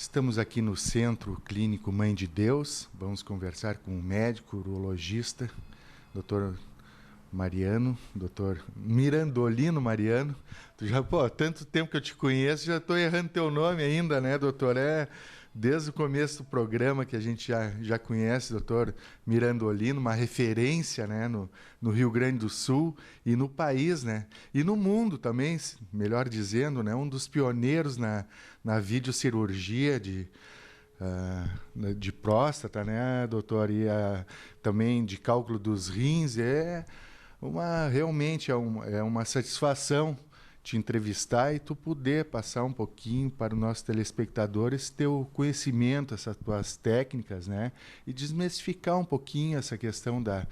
Estamos aqui no Centro Clínico Mãe de Deus. Vamos conversar com o médico urologista, Dr. Mariano, Dr. Mirandolino Mariano. Tu já, tanto tempo que eu te conheço, já estou errando teu nome ainda, né, doutor? Desde o começo do programa que a gente já conhece, doutor Mirandolino, uma referência, né, no Rio Grande do Sul e no país, né, e no mundo também, melhor dizendo, né, um dos pioneiros na videocirurgia de próstata, né, doutor, e também de cálculo dos rins. Realmente é uma satisfação te entrevistar e tu poder passar um pouquinho para os nossos telespectadores teu conhecimento, essas tuas técnicas, né? E desmistificar um pouquinho essa questão da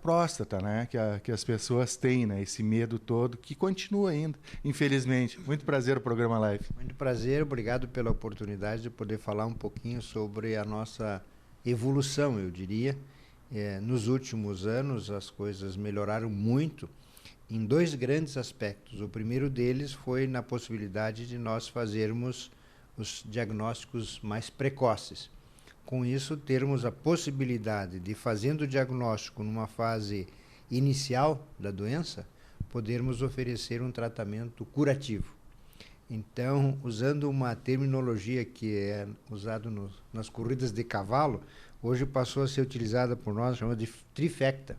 próstata, né? Que as pessoas têm, né? Esse medo todo, que continua ainda, infelizmente. Muito prazer o programa Live. Muito prazer, obrigado pela oportunidade de poder falar um pouquinho sobre a nossa evolução, eu diria. Nos últimos anos as coisas melhoraram muito em dois grandes aspectos. O primeiro deles foi na possibilidade de nós fazermos os diagnósticos mais precoces. Com isso, termos a possibilidade de, fazendo o diagnóstico numa fase inicial da doença, podermos oferecer um tratamento curativo. Então, usando uma terminologia que é usada nas corridas de cavalo, hoje passou a ser utilizada por nós, chamada de trifecta.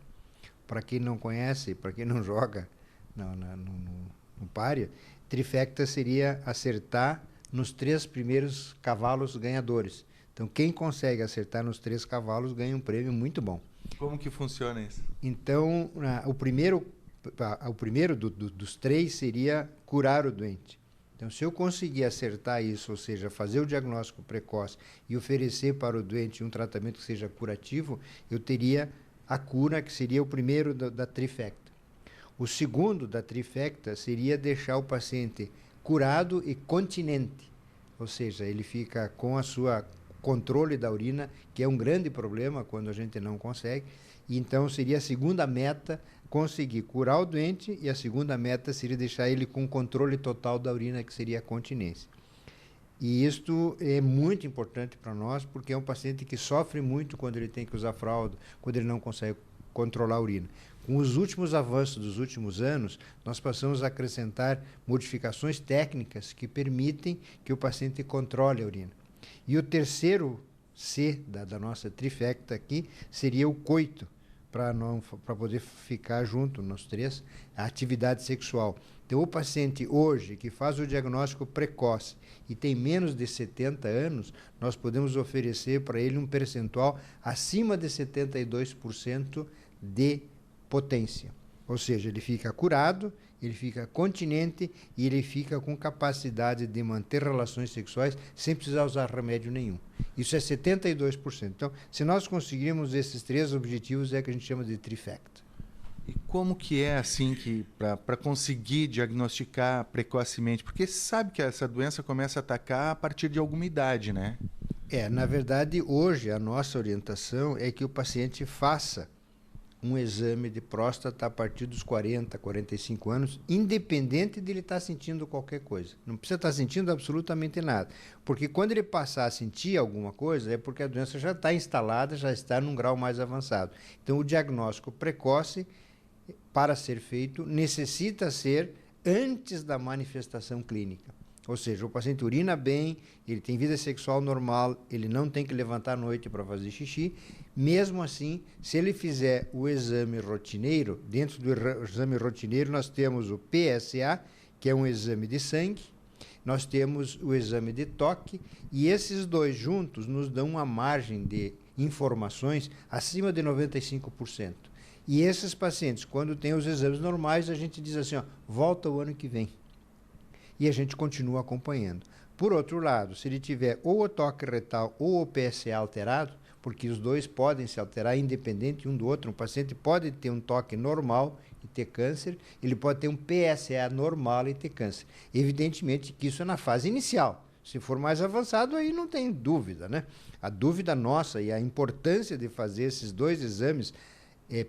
Para quem não conhece, para quem não joga no páreo, trifecta seria acertar nos 3 primeiros cavalos ganhadores. Então, quem consegue acertar nos 3 cavalos ganha um prêmio muito bom. Como que funciona isso? Então, o primeiro dos 3 seria curar o doente. Então, se eu conseguir acertar isso, ou seja, fazer o diagnóstico precoce e oferecer para o doente um tratamento que seja curativo, eu teria a cura, que seria o primeiro da trifecta. O segundo da trifecta seria deixar o paciente curado e continente, ou seja, ele fica com a sua controle da urina, que é um grande problema quando a gente não consegue. E então seria a segunda meta, conseguir curar o doente, e a segunda meta seria deixar ele com controle total da urina, que seria a continência. E isto é muito importante para nós, porque é um paciente que sofre muito quando ele tem que usar fralda, quando ele não consegue controlar a urina. Com os últimos avanços dos últimos anos, nós passamos a acrescentar modificações técnicas que permitem que o paciente controle a urina. E o terceiro C da nossa trifecta aqui seria o coito, para poder ficar junto nos 3, a atividade sexual. Então, o paciente hoje que faz o diagnóstico precoce e tem menos de 70 anos, nós podemos oferecer para ele um percentual acima de 72% de potência. Ou seja, ele fica curado, ele fica continente e ele fica com capacidade de manter relações sexuais sem precisar usar remédio nenhum. Isso é 72%. Então, se nós conseguirmos esses 3 objetivos, é que a gente chama de trifecta. E como que é assim que para conseguir diagnosticar precocemente? Porque se sabe que essa doença começa a atacar a partir de alguma idade, né? Na verdade, hoje a nossa orientação é que o paciente faça um exame de próstata a partir dos 40, 45 anos, independente de ele estar sentindo qualquer coisa. Não precisa estar sentindo absolutamente nada, porque quando ele passar a sentir alguma coisa, é porque a doença já está instalada, já está num grau mais avançado. Então, o diagnóstico precoce, para ser feito, necessita ser antes da manifestação clínica. Ou seja, o paciente urina bem, ele tem vida sexual normal, ele não tem que levantar à noite para fazer xixi. Mesmo assim, se ele fizer o exame rotineiro, dentro do exame rotineiro nós temos o PSA, que é um exame de sangue, nós temos o exame de toque, e esses dois juntos nos dão uma margem de informações acima de 95%. E esses pacientes, quando têm os exames normais, a gente diz assim, volta o ano que vem. E a gente continua acompanhando. Por outro lado, se ele tiver ou o toque retal ou o PSA alterado, porque os dois podem se alterar independente um do outro, um paciente pode ter um toque normal e ter câncer, ele pode ter um PSA normal e ter câncer. Evidentemente que isso é na fase inicial. Se for mais avançado, aí não tem dúvida, né? A dúvida nossa e a importância de fazer esses 2 exames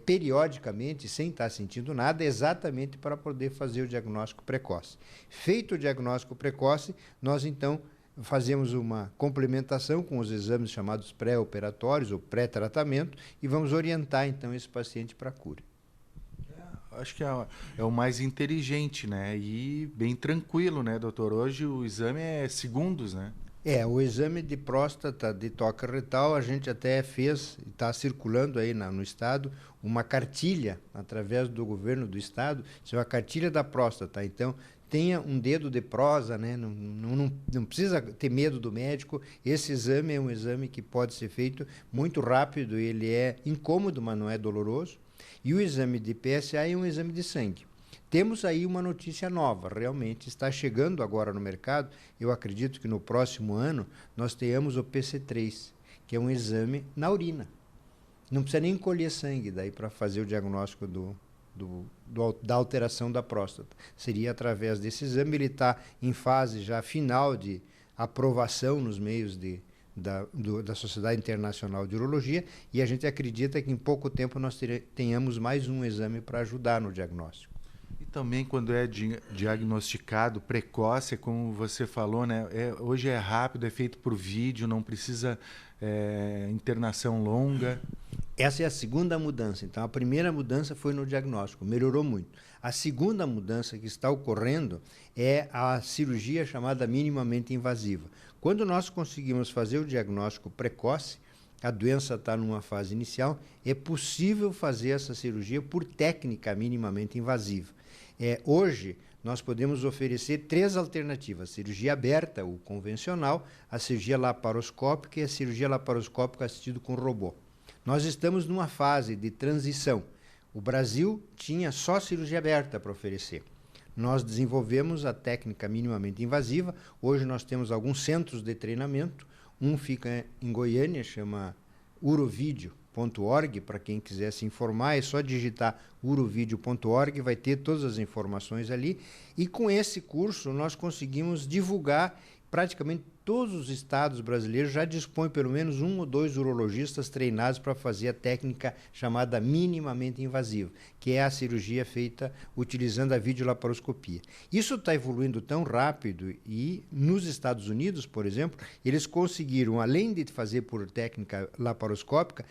periodicamente, sem estar sentindo nada, exatamente para poder fazer o diagnóstico precoce. Feito o diagnóstico precoce, nós então fazemos uma complementação com os exames chamados pré-operatórios ou pré-tratamento e vamos orientar então esse paciente para a cura. Acho que é o mais inteligente, né? E bem tranquilo, né, doutor? Hoje o exame é segundos, né? O exame de próstata de toque retal, a gente até fez, está circulando aí no estado, uma cartilha, através do governo do estado, isso é uma cartilha da próstata. Então, tenha um dedo de prosa, né? Não precisa ter medo do médico. Esse exame é um exame que pode ser feito muito rápido, ele é incômodo, mas não é doloroso. E o exame de PSA é um exame de sangue. Temos aí uma notícia nova, realmente está chegando agora no mercado. Eu acredito que no próximo ano nós tenhamos o PC3, que é um exame na urina. Não precisa nem colher sangue daí para fazer o diagnóstico da alteração da próstata. Seria através desse exame, ele está em fase já final de aprovação nos meios da Sociedade Internacional de Urologia, e a gente acredita que em pouco tempo nós tenhamos mais um exame para ajudar no diagnóstico. E também quando é diagnosticado precoce, como você falou, né? Hoje é rápido, é feito por vídeo, não precisa internação longa. Essa é a segunda mudança. Então, a primeira mudança foi no diagnóstico, melhorou muito. A segunda mudança que está ocorrendo é a cirurgia chamada minimamente invasiva. Quando nós conseguimos fazer o diagnóstico precoce, a doença está numa fase inicial, é possível fazer essa cirurgia por técnica minimamente invasiva. Hoje, nós podemos oferecer 3 alternativas: a cirurgia aberta, o convencional, a cirurgia laparoscópica e a cirurgia laparoscópica assistida com robô. Nós estamos numa fase de transição. O Brasil tinha só cirurgia aberta para oferecer. Nós desenvolvemos a técnica minimamente invasiva. Hoje nós temos alguns centros de treinamento. Um fica em Goiânia, chama urovideo.org, para quem quiser se informar, é só digitar urovideo.org, vai ter todas as informações ali. E com esse curso nós conseguimos divulgar. Praticamente todos os estados brasileiros já dispõem pelo menos 1 ou 2 urologistas treinados para fazer a técnica chamada minimamente invasiva, que é a cirurgia feita utilizando a videolaparoscopia. Isso está evoluindo tão rápido e nos Estados Unidos, por exemplo, eles conseguiram, além de fazer por técnica laparoscópica,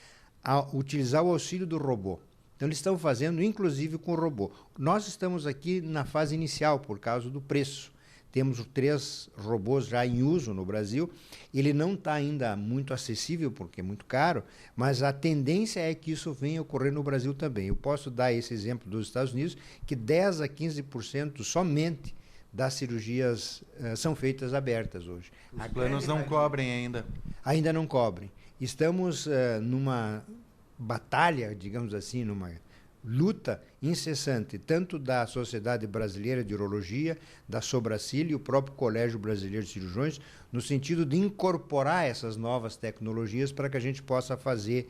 utilizar o auxílio do robô. Então, eles estão fazendo, inclusive, com o robô. Nós estamos aqui na fase inicial, por causa do preço. Temos 3 robôs já em uso no Brasil. Ele não está ainda muito acessível, porque é muito caro, mas a tendência é que isso venha ocorrer no Brasil também. Eu posso dar esse exemplo dos Estados Unidos, que 10% a 15% somente das cirurgias são feitas abertas hoje. Os planos não cobrem ainda. Ainda não cobrem. Estamos numa batalha, digamos assim, numa luta incessante, tanto da Sociedade Brasileira de Urologia, da Sobracil e o próprio Colégio Brasileiro de Cirurgiões, no sentido de incorporar essas novas tecnologias para que a gente possa fazer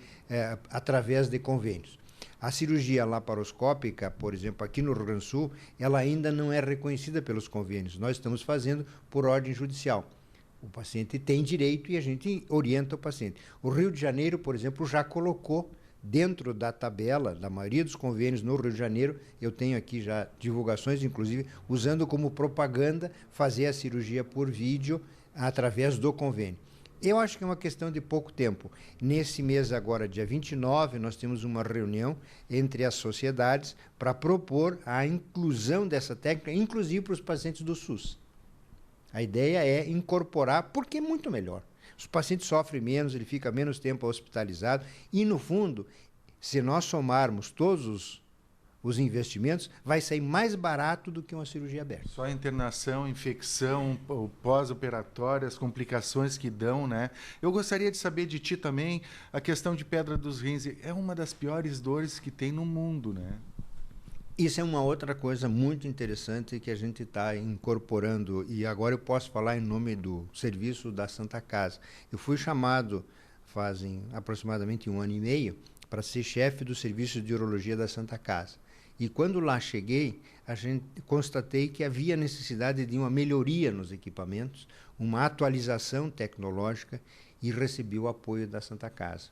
através de convênios. A cirurgia laparoscópica, por exemplo, aqui no Rio Grande do Sul, ela ainda não é reconhecida pelos convênios. Nós estamos fazendo por ordem judicial. O paciente tem direito e a gente orienta o paciente. O Rio de Janeiro, por exemplo, já colocou dentro da tabela da maioria dos convênios no Rio de Janeiro. Eu tenho aqui já divulgações, inclusive, usando como propaganda fazer a cirurgia por vídeo através do convênio. Eu acho que é uma questão de pouco tempo. Nesse mês agora, dia 29, nós temos uma reunião entre as sociedades para propor a inclusão dessa técnica, inclusive para os pacientes do SUS. A ideia é incorporar, porque é muito melhor. Os pacientes sofrem menos, ele fica menos tempo hospitalizado e, no fundo, se nós somarmos todos os investimentos, vai sair mais barato do que uma cirurgia aberta. Só a internação, infecção, o pós-operatório, as complicações que dão, né? Eu gostaria de saber de ti também a questão de pedra dos rins. É uma das piores dores que tem no mundo, né? Isso é uma outra coisa muito interessante que a gente está incorporando, e agora eu posso falar em nome do serviço da Santa Casa. Eu fui chamado, fazem aproximadamente 1 ano e meio, para ser chefe do serviço de urologia da Santa Casa. E quando lá cheguei, constatei que havia necessidade de uma melhoria nos equipamentos, uma atualização tecnológica, e recebi o apoio da Santa Casa.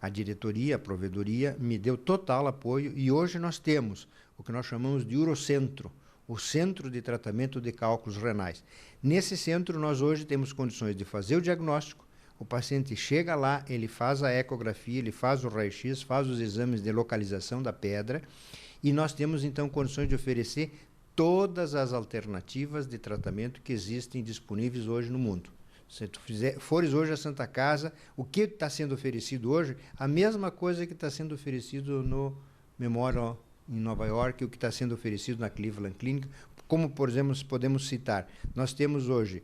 A diretoria, a provedoria, me deu total apoio e hoje nós temos o que nós chamamos de Urocentro, o Centro de Tratamento de Cálculos Renais. Nesse centro, nós hoje temos condições de fazer o diagnóstico, o paciente chega lá, ele faz a ecografia, ele faz o raio-x, faz os exames de localização da pedra e nós temos, então, condições de oferecer todas as alternativas de tratamento que existem disponíveis hoje no mundo. Se tu fores hoje à Santa Casa, o que está sendo oferecido hoje? A mesma coisa que está sendo oferecido no Memorial em Nova York, o que está sendo oferecido na Cleveland Clinic, como, por exemplo, podemos citar. Nós temos hoje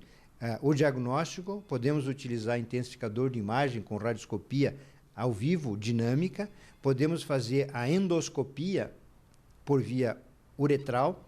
o diagnóstico, podemos utilizar intensificador de imagem com radioscopia ao vivo, dinâmica, podemos fazer a endoscopia por via uretral,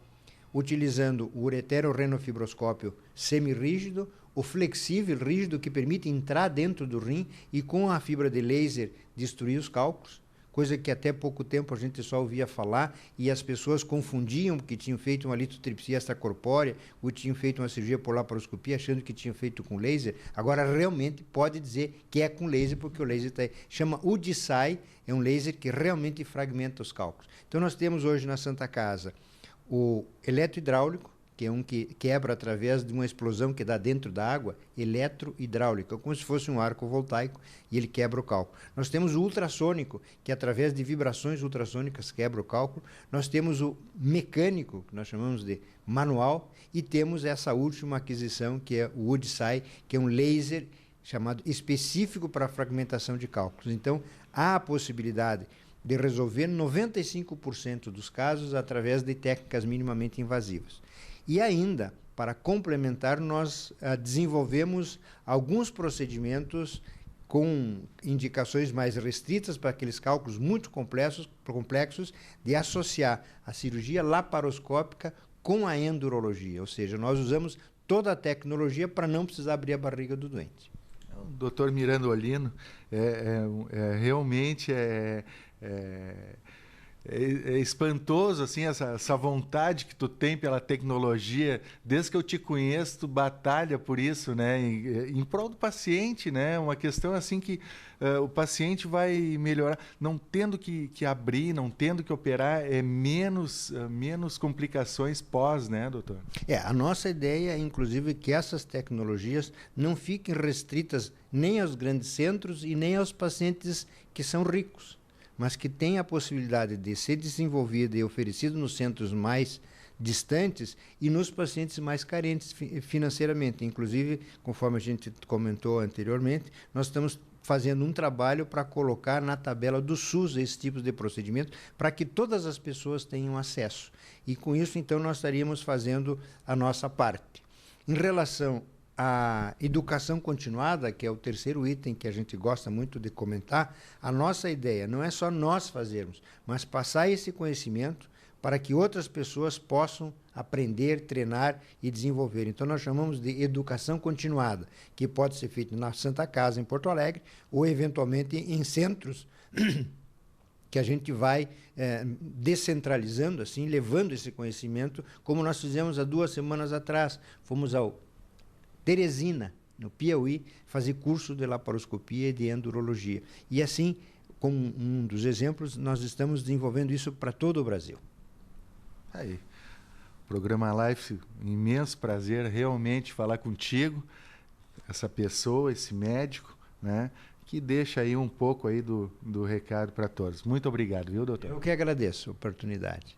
utilizando o uretero-renofibroscópio semirrígido, o flexível rígido que permite entrar dentro do rim e com a fibra de laser destruir os cálculos, coisa que até pouco tempo a gente só ouvia falar e as pessoas confundiam que tinham feito uma litotripsia extracorpórea ou tinham feito uma cirurgia por laparoscopia achando que tinham feito com laser. Agora realmente pode dizer que é com laser porque o laser está aí. Chama UDSAI, é um laser que realmente fragmenta os cálculos. Então nós temos hoje na Santa Casa o eletrohidráulico, que é um que quebra através de uma explosão que dá dentro da água, eletrohidráulico, como se fosse um arco voltaico, e ele quebra o cálculo. Nós temos o ultrassônico, que através de vibrações ultrassônicas quebra o cálculo. Nós temos o mecânico, que nós chamamos de manual, e temos essa última aquisição, que é o UDSAI, que é um laser chamado específico para a fragmentação de cálculos. Então, há a possibilidade de resolver 95% dos casos através de técnicas minimamente invasivas. E ainda, para complementar, nós desenvolvemos alguns procedimentos com indicações mais restritas para aqueles cálculos muito complexos de associar a cirurgia laparoscópica com a endurologia, ou seja, nós usamos toda a tecnologia para não precisar abrir a barriga do doente. O Dr. Mirandolino, realmente é espantoso assim essa vontade que tu tem pela tecnologia. Desde que eu te conheço, tu batalha por isso, né? Em prol do paciente, né? Uma questão assim que o paciente vai melhorar, não tendo que abrir, não tendo que operar, menos complicações pós, né, doutor? A nossa ideia é, inclusive, que essas tecnologias não fiquem restritas nem aos grandes centros e nem aos pacientes que são ricos, mas que tem a possibilidade de ser desenvolvida e oferecida nos centros mais distantes e nos pacientes mais carentes financeiramente. Inclusive, conforme a gente comentou anteriormente, nós estamos fazendo um trabalho para colocar na tabela do SUS esse tipo de procedimento para que todas as pessoas tenham acesso. E com isso, então, nós estaríamos fazendo a nossa parte. Em relação a educação continuada, que é o terceiro item que a gente gosta muito de comentar, a nossa ideia não é só nós fazermos, mas passar esse conhecimento para que outras pessoas possam aprender, treinar e desenvolver. Então, nós chamamos de educação continuada, que pode ser feita na Santa Casa, em Porto Alegre, ou, eventualmente, em centros que a gente vai descentralizando, assim, levando esse conhecimento, como nós fizemos há 2 semanas atrás. Fomos ao Teresina, no Piauí, fazer curso de laparoscopia e de endurologia. E assim, como um dos exemplos, nós estamos desenvolvendo isso para todo o Brasil. Aí, programa Life, imenso prazer realmente falar contigo, essa pessoa, esse médico, né, que deixa aí um pouco aí do recado para todos. Muito obrigado, viu, doutor? Eu que agradeço a oportunidade.